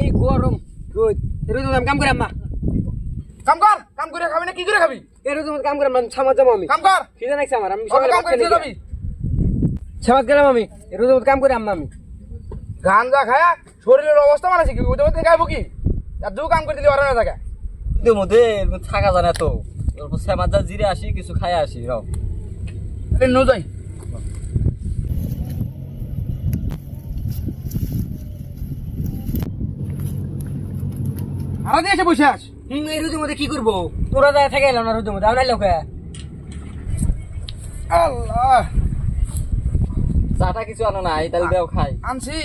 এই গরম রোদ রোদ কাম করে আম্মা কাম করে খাবি না কি করে খাবি এই রোদ কাম করে আম্মা ছামাত যাবো আমি কাম কর খিদে নাকছে আমার আমি কাম করে যাবি ছামাত গেলাম আমি এই রোদ কাম করে আম্মা আমি গাঞ্জা খায়া শরীরের অবস্থা মানাছে কি ওদের মধ্যে খাইবো কি আর দু কাম করে দিলে ওরা না থাকে কিন্তু মধ্যে থাকা যায় না তো অল্প শ্যামাত যা জিরে আসি কিছু খাই আসি রাও নো যাই আলাদা এসে বসে আস এই রোদের মধ্যে কি করবো তোরা যায় থাকে এলাম না রোদের মধ্যে আমার লোক আল্লাহ চাটা কিছু আনো নাই তাহলে দেও খাই আনছি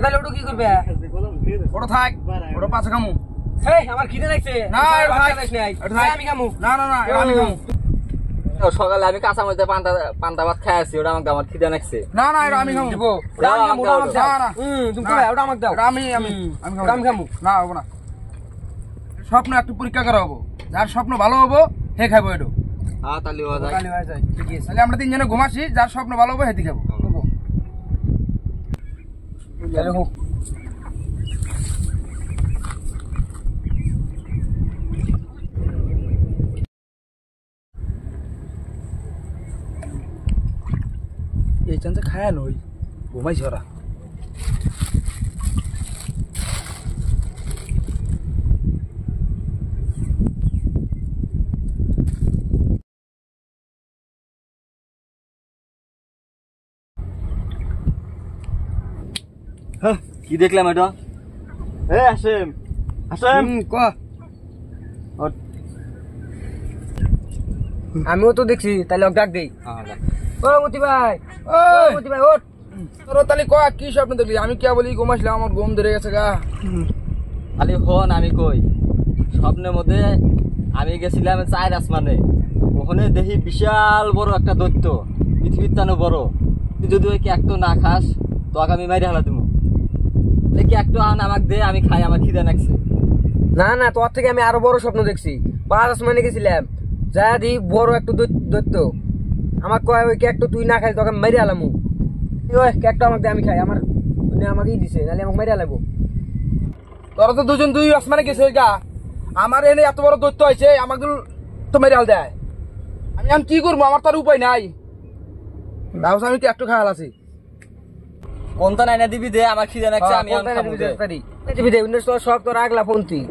তাহলে ওটা কি করবে ওটা থাক ওটা পাশে খামু হেই আমার খিদে লাগছে না এটা থাক এটা থাক আমি খামু না না না এটা আমি খামু সকালে আমি কাঁচা মধ্যে পান্তা ভাত খাই আসি ওটা আমার গামার খিদে লাগছে না না এটা আমি খামু দিব ওটা আমি খামু ওটা আমাকে দাও না তুমি কই ওটা আমাকে দাও এটা আমি খামু না হবো না স্বপ্ন একটু পরীক্ষা করা হবো যার স্বপ্ন ভালো হবো হে খাবো এটা তাহলে হওয়া যায় তাহলে হয়ে যায় ঠিক আছে তাহলে আমরা তিনজনে ঘুমাচ্ছি যার স্বপ্ন ভালো হবো হেতি খাবো তাহলে হোক এই চান্সে খায়া নই ঘুমাইছি ওরা কি দেখলাম এটা আসেম আসেম ক আমিও তো দেখছি তাহলে ডাক দেই ও মতি ভাই মতি ভাই ওঠ তোর তাহলে ক কি স্বপ্ন দেখলি আমি কে বলি ঘুমাইছিলাম আমার ঘুম ধরে গেছে গা খালি হন আমি কই স্বপ্নের মধ্যে আমি গেছিলাম 4 আসমানে ওখানে দেখি বিশাল বড় একটা দৈত্য পৃথিবীর টানো বড় তুই যদি ওই একটু না খাস তো আমি মাইরে হালা দিব দেখি একটু আন আমাকে দে আমি খাই আমার খিদে লাগছে না না তোর থেকে আমি আরো বড় স্বপ্ন দেখছি 5 আসমানে গেছিলাম যা দি বড় একটা দৈত্য আমার কয় ওই কেকটা তুই না খাই তোকে মেরে আলামু ওই কেকটা আমাকে আমি খাই আমার আমাকেই দিছে নাহলে আমাকে মেরে আলাবো তোরা তো দুজন দুই আসমানে গেছে গা আমার এনে এত বড় দৈত্য হয়েছে আমাকে তো মেরে হাল দেয় আমি এখন কি করবো আমার তো আর উপায় নাই ব্যবসা আমি একটু খায়াল আছি কোনটা নাইনা দিবি দে আমার খিদে লাগছে আমি দিবি দে সব তোর আগলা ফোন তুই